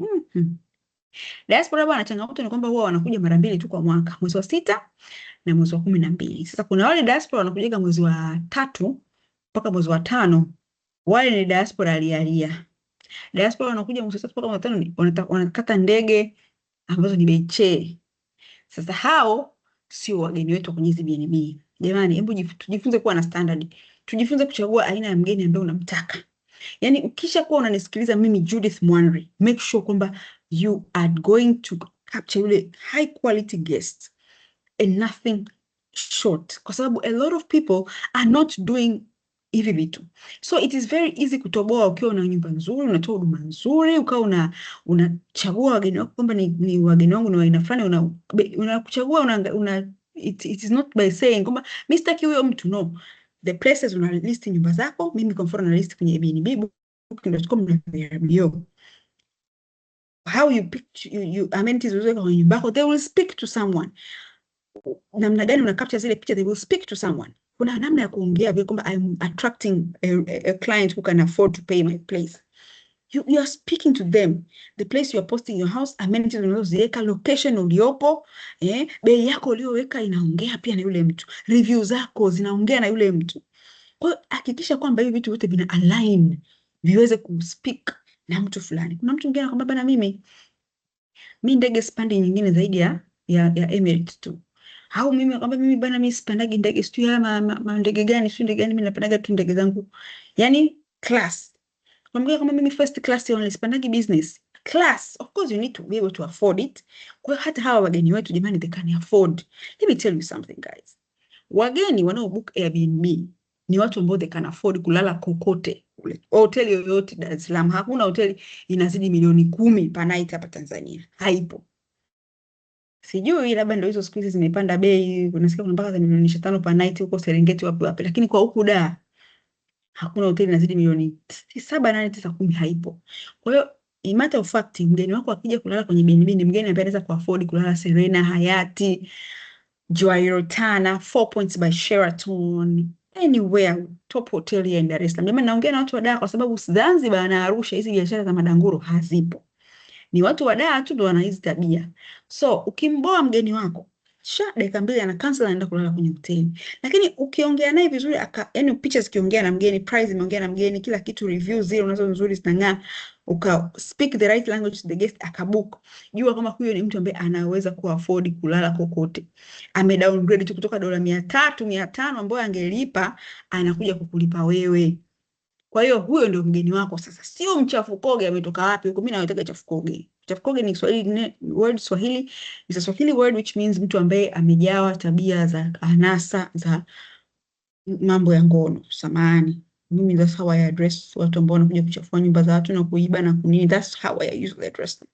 diaspora bwana, changamoto ni kwamba huwa wanakuja mara 2 tu kwa mwaka, mwezi wa 6 na mwezi wa 12. Sasa kuna wale diaspora wanakuja mwezi wa 3 mpaka mwezi wa 5, wale ni diaspora alialia. Diaspora wanakuja mwezi wa 3 mpaka mwezi wa 5, wanakata ndege ambazo ni bei. Sasa hao sio wageni wetu kwenye hizi BNB. Jamani, hebu tujifunze kuwa na standard. Tujifunze kuchagua aina ya mgeni ambaye unamtaka. Yani ukisha kuwa unanisikiliza mimi Judith Mwanri, make sure kwamba you are going to capture yule high quality guest and nothing short. Kwa sababu a lot of people are not doing hivi vitu. So it is very easy kutoboa ukiwa una nyumba nzuri, unatoa huduma nzuri, ukawa unachagua wageni wako kwamba ni wageni wangu ni wa aina fulani, unakuchagua it is not by saying kwamba mimi sitaki huyo mtu, no. The places una list nyumba zako, mimi kwa mfano na list kwenye Airbnb, booking.com na Airbnb. How you pick you amenities uzoweka kwenye nyumba yako, they will speak to someone. Namna gani una capture zile picture, they will speak to someone. Kuna namna ya kuongea vile kwamba I'm attracting a client who can afford to pay my place. You are speaking to them. The place you are posting your house, amenities unazoziweka, location uliopo, bei yako uliyoweka inaongea pia na yule mtu. Review zako zinaongea na yule mtu. Kwa hiyo hakikisha kwamba hivi vitu vyote vina align, viweze kuspeak na mtu fulani. Kuna mtu mwingine anakuambia bana, mimi Mimi ndege sipandi nyingine zaidi ya Emirates tu. Au mimi kwamba mimi bana, mimi sipandagi ndege sio ya ndege gani sio ndege gani, mimi napandaga tu ndege zangu. Yani class. Kwambia kama mimi first class only, sipandagi business. Class. Of course you need to be able to afford it. Kwa hiyo hata hawa wageni wetu jamani, they can afford. Let me tell you something guys. Wageni wanaobook Airbnb ni watu ambao they can afford kulala kokote kule. Hoteli yoyote Dar es Salaam. Hakuna hoteli inazidi milioni 10 per night hapa Tanzania. Haipo. Sijui labda ndio hizo siku hizi zimepanda bei, unasikia kuna mpaka za milioni 5 per night huko Serengeti wapi wapi, lakini kwa huku Dar hakuna hoteli inazidi milioni 7, 8, 9, 10, haipo. Kwa hiyo in matter of fact, mgeni wako akija kulala kwenye BNB ni mgeni ambaye anaweza kuafford kulala Serena, Hayati, Joy Rotana, 4 Points by Sheraton, anywhere top hotel here in Dar es Salaam. Jamani, naongea na watu wa Dar kwa sababu Zanzibar na Arusha hizi biashara za madanguro hazipo. Ni watu wa Dar tu ndio wana hizi tabia. So ukimboa mgeni wako, dakika 2 ana cancel, anaenda kulala kwenye hoteli. Lakini ukiongea naye vizuri, yani picha zikiongea na mgeni, price imeongea na mgeni, kila kitu, review zile unazo nzuri zinang'aa, speak the right language to the guest, akabook, jua kama huyo ni mtu ambaye anaweza kuafford kulala kokote. Ame downgrade tu kutoka dola 300, 500 ambayo angelipa, anakuja kukulipa wewe. Kwa hiyo huyo ndio mgeni wako sasa. Sio mchafukoge ametoka wapi huko. Mimi nawetaka chafukoge. Chafukoge ni Swahili word, Swahili is a Swahili word which means mtu ambaye amejawa tabia za anasa, za mambo ya ngono. Samahani. Mimi that's how I address watu ambao wanakuja kuchafua nyumba za watu na kuiba na kunini. That's how I usually address them.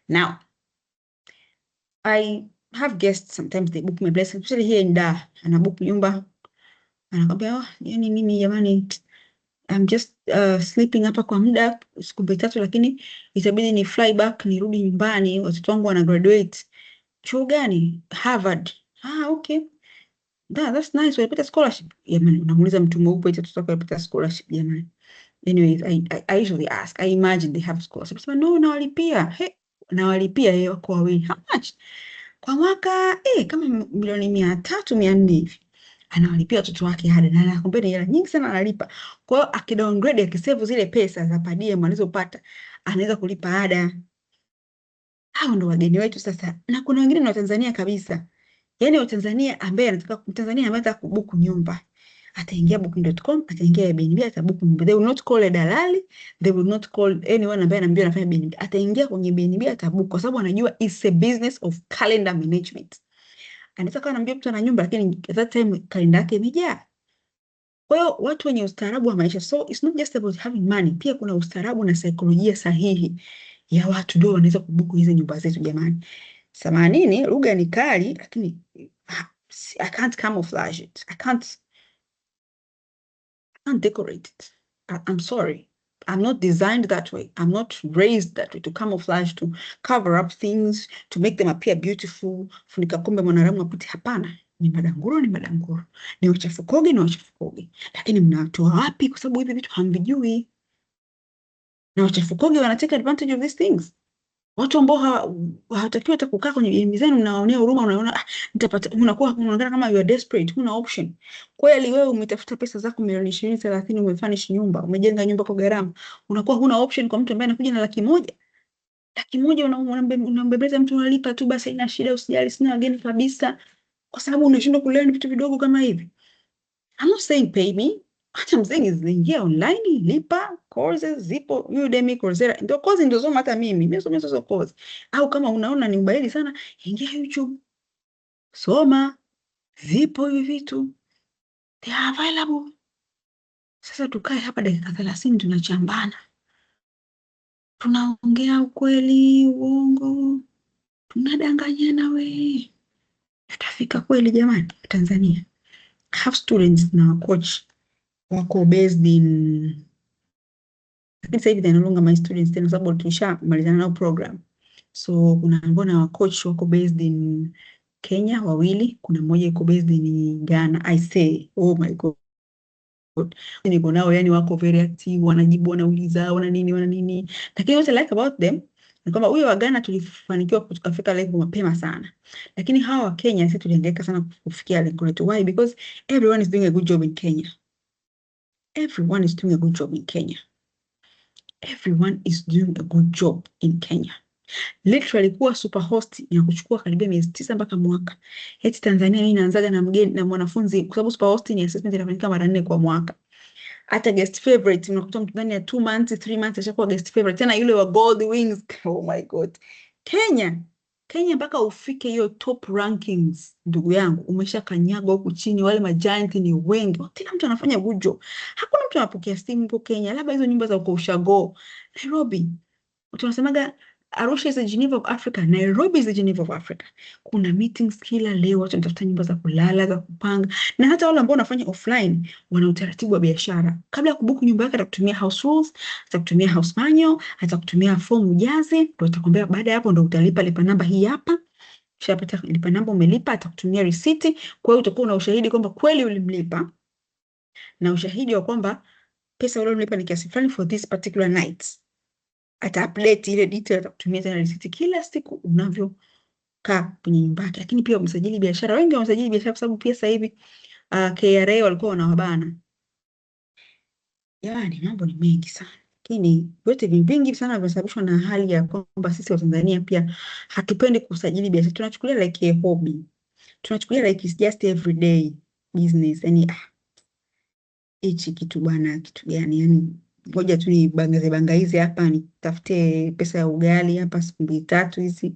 Now, I have guests sometimes they book me blessing, especially here in Dar. Anabook nyumba. Anakwambia, "Oh, yani nini jamani, I'm just sleeping hapa kwa muda siku 3, lakini itabidi ni fly back nirudi nyumbani, watoto wangu wana graduate." Chuo gani? Harvard. Okay. That's nice. Walipata scholarship. Jamani, unamuuliza mtu mweupe eti watoto wako walipata scholarship jamani. Anyways, I usually ask. I imagine they have scholarship. So no, nawalipia. Nawalipia wako wawili. How much? Kwa mwaka kama milioni 300, 400 hivi. Anawalipia watoto wake ada, na anakuambia ni hela nyingi sana analipa. Kwa hiyo akidowngrade, akisave zile pesa za per diem alizopata, anaweza kulipa ada. Hao ndo wageni wetu sasa. Na kuna wengine ni Watanzania kabisa. Yaani Watanzania ambaye anataka, Mtanzania ambaye anataka kubuku nyumba, ataingia booking.com, ataingia Airbnb, atabuku nyumba. They will not call a dalali, they will not call anyone ambaye anaambia anafanya Airbnb. Ataingia kwenye Airbnb, atabuku kwa sababu anajua it's a business of calendar management. Anaweza kawa anaambia mtu ana nyumba lakini at that time kalenda yake imejaa. Kwa hiyo watu wenye ustaarabu wa maisha, so it's not just about having money, pia kuna ustaarabu na saikolojia sahihi ya watu ndio wanaweza kubuku hizo nyumba zetu jamani. Samanini, lugha ni kali lakini I can't camouflage it. I can't decorate it. I'm sorry. I'm not designed that way. I'm not raised that way, to camouflage, to cover up things, to make them appear beautiful. Funika kombe mwanadamu apite, hapana. Ni madanguro, ni madanguro. Ni wachafukoge, ni wachafukoge. Lakini mnatoa wapi kwa sababu hivi vitu hamvijui? Na wachafukoge wana take advantage of these things. Watu ambao hawatakiwi hata kukaa kwenye jamii zenu, mnaonea huruma, unaona nitapata, unaonekana kama you are desperate, huna option. Kweli wewe umetafuta pesa zako milioni 20, 30, umefanish nyumba, umejenga nyumba kwa gharama, unakuwa huna option kwa mtu ambaye anakuja na 100,000. 100,000 unambebeza mtu, unalipa tu basi, ina shida, usijali, sina wageni kabisa, kwa sababu unashindwa kulearn vitu vidogo kama hivi. I'm not saying pay me. What I'm saying is ingia online, lipa, courses zipo, Udemy, Coursera. Ndio course ndio soma hata mimi somea hizo course. Au kama unaona ni ubaili sana, ingia YouTube. Soma. Zipo hivi vitu. They are available. Sasa tukae hapa dakika 30 tunachambana. Tunaongea ukweli, uongo. Tunadanganyana we. Tutafika kweli jamani Tanzania? Have students na coach wako based in, lakini sasa hivi they no longer my students tena sababu tulishamalizana nao program. So kuna mbona wa coach wako based in Kenya wawili, kuna mmoja yuko based in Ghana. I say, oh my God. Niko nao yani wako very active, wanajibu, wanauliza, wana nini. Lakini what I like about them ni kwamba huyo wa Ghana tulifanikiwa tukafika level mapema sana. Lakini hawa wa Kenya sisi tulihangaika sana kufikia level letu. Why? Because everyone is doing a good job in Kenya. Everyone is doing a good job in Kenya. Everyone is doing a good job in Kenya. Literally kuwa super host inakuchukua karibia miezi 9 mpaka mwaka. Eti Tanzania mimi naanzaga na mgeni na mwanafunzi, kwa sababu super host ni assessment inafanyika mara 4 kwa mwaka. Hata guest favorite unakuta mtu ndani ya 2 months 3 months ashakuwa guest favorite, tena yule wa gold wings. Oh my god. Kenya, Kenya mpaka ufike hiyo top rankings, ndugu yangu, umeshakanyaga huku chini, wale majiant ni wengi, kila mtu anafanya good job. Hakuna mtu anapokea simu huko Kenya, labda hizo nyumba za uko ushago. Nairobi, tunasemaga Arusha is the Geneva of Africa, Nairobi is the Geneva of Africa. Kuna meetings kila leo, watu wanatafuta nyumba za kulala, za kupanga. Na hata wale ambao wanafanya offline wana utaratibu wa biashara. Kabla ya kubuku nyumba yako atakutumia house rules, atakutumia house manual, atakutumia form ujaze, ndio atakwambia baada ya hapo ndio utalipa lipa namba hii hapa. Ukishapata lipa namba umelipa, atakutumia receipt. Kwa hiyo utakuwa na ushahidi kwamba kweli ulimlipa na ushahidi wa kwamba pesa uliyomlipa ni kiasi fulani for this particular night. Ata update ile detail, atakutumia tena receipt kila siku unavyokaa kwenye nyumba yake. Lakini pia umsajili biashara, wengi wamsajili biashara kwa sababu pia sasa hivi KRA walikuwa wanawabana. Yaani mambo ni mengi sana, lakini vyote vingi sana vinasababishwa na hali ya kwamba sisi wa Tanzania pia hatupendi kusajili biashara. Tunachukulia like a hobby, tunachukulia like it's just everyday business. Yani hichi kitu bwana, kitu gani? Yani ngoja tu ni bangaize hapa, nitafute pesa ya ugali hapa siku 2 3 hizi,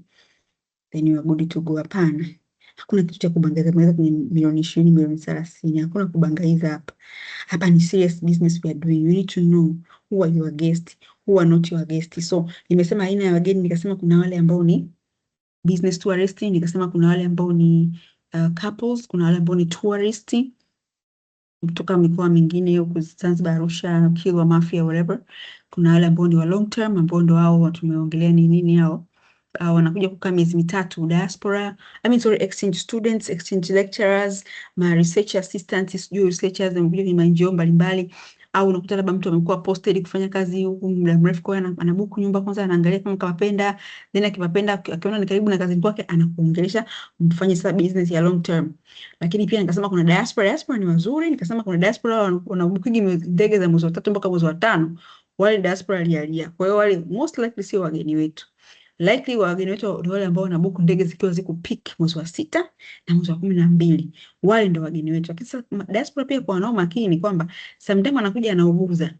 then you are good to go. Hapana, hakuna kitu cha kubangaiza kwenye milioni 20, milioni 30. Hakuna kubangaiza hapa. Hapa ni serious business we are doing. You need to know who are your guests, who are not your guests. So nimesema aina ya wageni, nikasema kuna wale ambao ni business tourist, nikasema kuna wale ambao ni couples, kuna wale ambao ni tourist kutoka mikoa mingine huko Zanzibar, Arusha, Kilwa, Mafia, whatever. Kuna wale ambao ni wa long term, ambao ndio hao tumeongelea ni nini hao. Wanakuja kukaa miezi 3, diaspora, exchange students, exchange lecturers, ma research assistants, sijui researchers wanakuja kwenye manjio mbalimbali, au unakuta labda mtu amekuwa posted kufanya kazi huku muda mrefu, kwa hiyo anabuku nyumba kwanza, anaangalia kama kapapenda, then akipapenda akiona ni karibu na kazini kwake anakuongelesha mfanye sasa business ya long term. Lakini pia nikasema kuna diaspora ni wazuri, nikasema kuna diaspora wanabuku ndege za mwezi wa 3 mpaka mwezi wa 5, wale diaspora lialia. Kwa hiyo wale most likely sio wageni wetu. Likely wageni wetu ni wale ambao wanabook ndege zikiwa ziko peak mwezi wa 6 na mwezi wa 12. Wale ndio wageni wetu. Lakini sasa diaspora pia kwa wanao makini ni kwamba sometimes anakuja anauguza,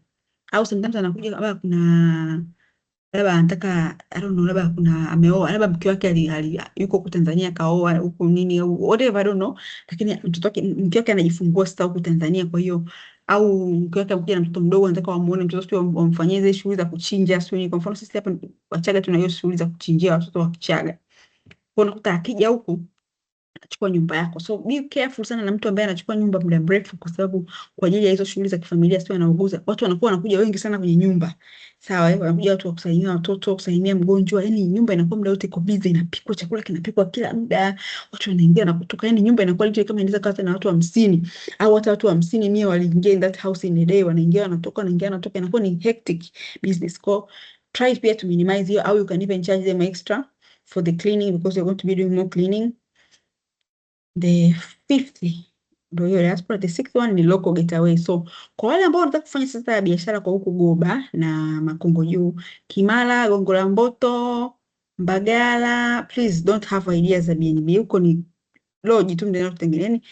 au sometimes anakuja labda kuna labda anataka I don't know, labda kuna ameoa, labda mke wake yuko huko Tanzania kaoa huko nini au whatever, I don't know, lakini mtoto wake mke wake anajifungua sasa huko Tanzania. Kwa hiyo au mke wake amekuja na mtoto mdogo, anataka wamuone mtoto, sio wamfanyie zile shughuli za kuchinja, sio. Kwa mfano sisi hapa Wachaga tuna hiyo shughuli za kuchinjia watoto wa Kichaga. Kwa unakuta akija huku anachukua nyumba yako. So be careful sana na mtu ambaye anachukua nyumba muda mrefu, kwa sababu kwa ajili ya hizo shughuli za kifamilia, sio anauguza. Watu wanakuwa wanakuja wengi sana kwenye nyumba. Sawa, wanakuja watu wa kusalimia watoto, kusalimia mgonjwa. Yani nyumba inakuwa muda wote iko busy, inapikwa chakula, kinapikwa kila muda. Watu wanaingia na kutoka. Yani nyumba inakuwa literally kama inaweza kaa na watu 50, au hata watu 50 100 waliingia in that house in a day, wanaingia wanatoka, wanaingia wanatoka, inakuwa ni hectic business. Kwa try pia to minimize hiyo, au you can even charge them extra for the cleaning because you're going to be doing more cleaning. The 5th ndio hiyo diaspora. The 6th one ni local getaway. So kwa wale ambao wanataka kufanya sasa ya biashara kwa huku Goba na Makongo Juu, Kimara, Gongo la Mboto, Mbagala, please don't have ideas za BNB. Huko ni lodge tu ndio tutengeneni.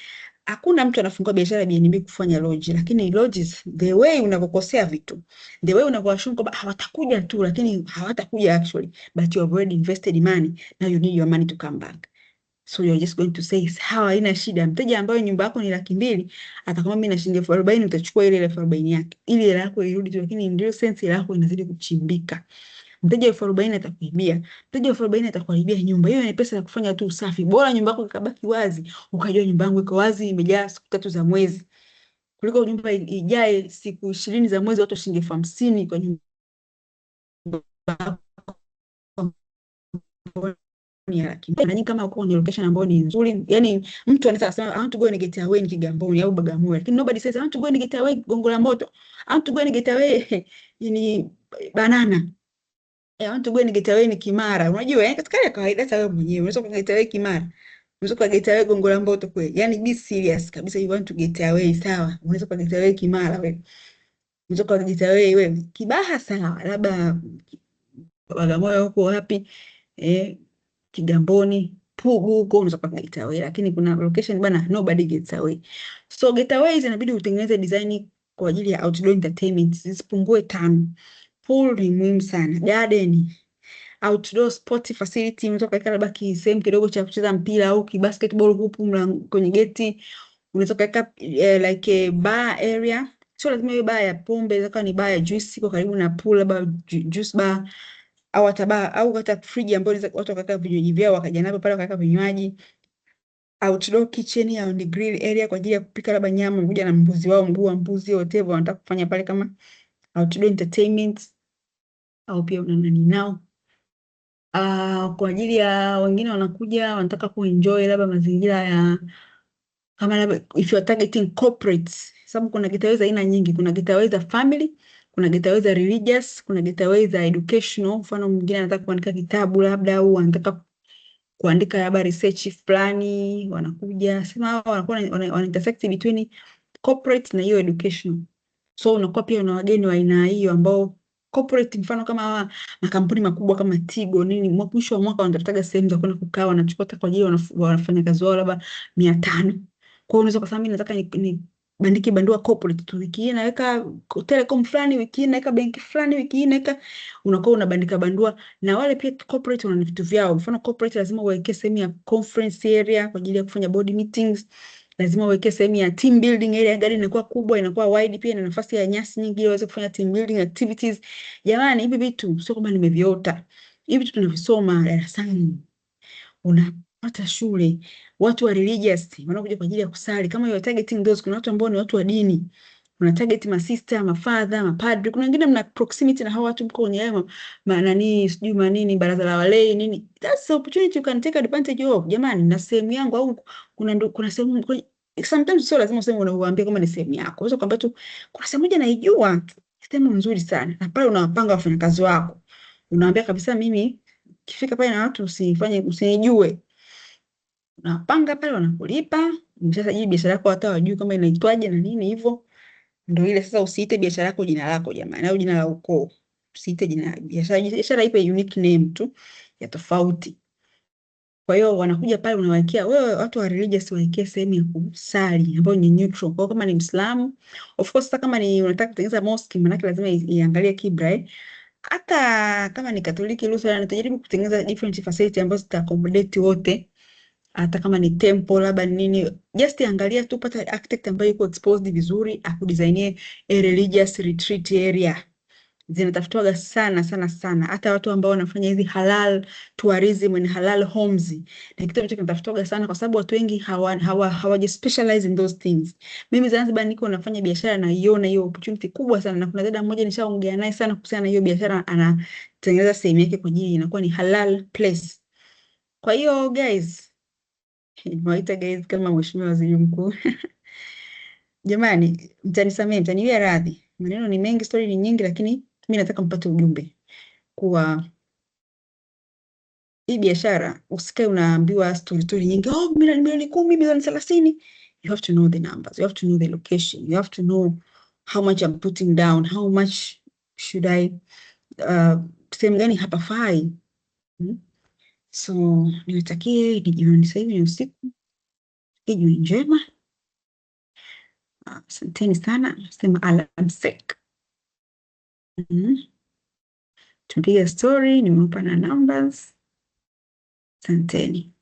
Hakuna mtu anafungua biashara ya BNB kufanya lodge, lakini lodges, the way unavokosea vitu, the way unavyoashumu kwamba hawatakuja tu, lakini hawatakuja actually, but you have already invested money, now you need your money to come back. So you're just going to say sawa, haina shida. Mteja ambaye nyumba yako ni 200,000 atakwambia mimi na shilingi 40,000, utachukua ile 40,000 yake ili hela yako irudi tu, lakini ndio sense hela yako inazidi kuchimbika. Mteja 40,000 atakuibia, mteja 40,000 atakuharibia nyumba. Hiyo ni pesa ya kufanya tu usafi. Bora nyumba yako ikabaki wazi, ukajua nyumba yangu iko wazi, imejaa siku 3 za mwezi, kuliko nyumba ijae siku 20 za mwezi, watu shilingi 50,000 kwa nyumba ni kama uko kwenye location ambayo ni nzuri. Yani mtu anaweza kusema I want to go and get away ni Kigamboni au Bagamoyo, lakini nobody says I want to go and get away Gongo la Mboto, I want to go and get away ni Banana, I want to go and get away ni Kimara. Unajua katika ya kawaida, hata wewe mwenyewe unaweza ku get away Kimara, unaweza ku get away Gongo la Mboto kweli. Yani be serious kabisa, you want to get away, sawa. Unaweza ku get away Kimara wewe, unaweza ku get away wewe Kibaha, sawa, labda Bagamoyo huko wapi, Kigamboni, Pugu huko unaweza kupata Getaway, lakini kuna location bana nobody gets away. So Getaways inabidi utengeneze design kwa ajili ya outdoor entertainment zisipungue 5. Pool ni muhimu sana, garden, outdoor sport facility, unaweza kuweka labda sehemu kidogo cha kucheza mpira au basketball huko kwenye geti. Unaweza kuweka like a bar area, sio lazima iwe bar ya pombe, inaweza ni bar ya juice iko karibu na pool, labda juice bar au hata bar au hata friji ambayo watu wakaweka vinywaji vyao wakaja navyo pale wakaweka vinywaji. Outdoor kitchen au ni grill area kwa ajili ya kupika labda nyama, kuja na mbuzi wao, mguu wa mbuzi, whatever wanataka kufanya pale kama outdoor entertainment, au pia una nani nao. Kwa ajili ya wengine wanakuja wanataka kuenjoy labda mazingira ya kama labda if you are targeting corporates, sababu kuna getaways aina nyingi. Kuna getaways za family, kuna getaways za religious, kuna getaways za educational. Mfano mwingine anataka kuandika kitabu labda, au anataka kuandika labda research fulani, wanakuja sema hao wanakuwa wana intersect between corporate na hiyo educational. So unakuwa pia una wageni wa aina hiyo ambao corporate, mfano kama hawa makampuni makubwa kama Tigo nini, mwisho wa mwaka wanatafutaga sehemu za kwenda kukaa, wanachukua kwa ajili wanafanya kazi wao labda 500. Kwa hiyo unaweza kusema mimi nataka ni bandike bandua corporate tu, wiki hii naweka telecom fulani, wiki hii naweka benki fulani, wiki hii naweka, unakuwa unabandika bandua. Na wale pia corporate wana vitu vyao. Mfano corporate lazima uweke sehemu ya conference area kwa ajili ya kufanya board meetings, lazima uweke sehemu ya team building area. Gari inakuwa kubwa, inakuwa wide, pia ina nafasi ya nyasi nyingi ili waweze kufanya team building activities. Jamani, hivi vitu sio kama nimeviota, hivi vitu tunavisoma darasani, unapata shule. Watu wa religious wanakuja kwa ajili ya kusali, kama you are targeting those. Kuna watu ambao ni watu wa dini, una target masista, mafather, mapadri. Kuna wengine mna proximity na hao watu, mko kwenye hayo nani sijui manini, baraza la walei nini. That's the opportunity you can take advantage of. Jamani, na sehemu yangu, au kuna sehemu, sometimes sio lazima useme unawaambia kama ni sehemu yako. Unaweza kwambia tu kuna sehemu moja naijua, sehemu nzuri sana, na pale unawapanga wafanyakazi wako, unawaambia kabisa mimi kifika pale na watu usinijue, unapanga pale, wanakulipa. Sasa hii biashara yako hata wajui kama inaitwaje na nini hivyo. Ndio ile sasa, usiite biashara yako jina lako jamani, au jina la ukoo. Usiite jina la biashara. Biashara ipe unique name tu ya tofauti. Kwa hiyo wanakuja pale, unawekea wewe, watu wa religious waekee sehemu ya kusali ambayo ni neutral. Kwa kama ni Muislamu, of course, sasa kama ni unataka kutengeneza mosque, maana lazima iangalie kibla Hata kama ni Katoliki, Lutheran, utajaribu kutengeneza different facility ambazo zita accommodate wote. Hata kama ni temple labda nini, just angalia tu, pata architect ambaye yuko exposed vizuri, akudesignie a religious retreat area. Zinatafutwaga sana sana sana. Hata watu ambao wanafanya hizi halal tourism and halal homes, na kitu ambacho kinatafutwaga sana, kwa sababu watu wengi hawaja specialize in those things. Mimi Zanzibar niko nafanya biashara na iona hiyo opportunity kubwa sana, na kuna dada mmoja nishaongea naye sana kuhusiana na hiyo biashara, anatengeneza sehemu yake kwa ajili inakuwa ni halal place. Kwa hiyo guys, nimewaita guys kama mheshimiwa waziri mkuu. Jamani, mtanisamee, mtaniwia radhi, maneno ni mengi, story ni nyingi, lakini mimi nataka mpate ujumbe kuwa hii biashara, usikae unaambiwa story nyingi, milioni 10, milioni 30. You have to know the numbers, you have to know the location, you have to know how much I'm putting down, how much should I sehemu gani hapafai. So niwatakie ni jioni, sasa hivi ni usiku, jioni njema. Asanteni sana, nasema alamsik. Tupiga story, nimewapa na numbers. Asanteni.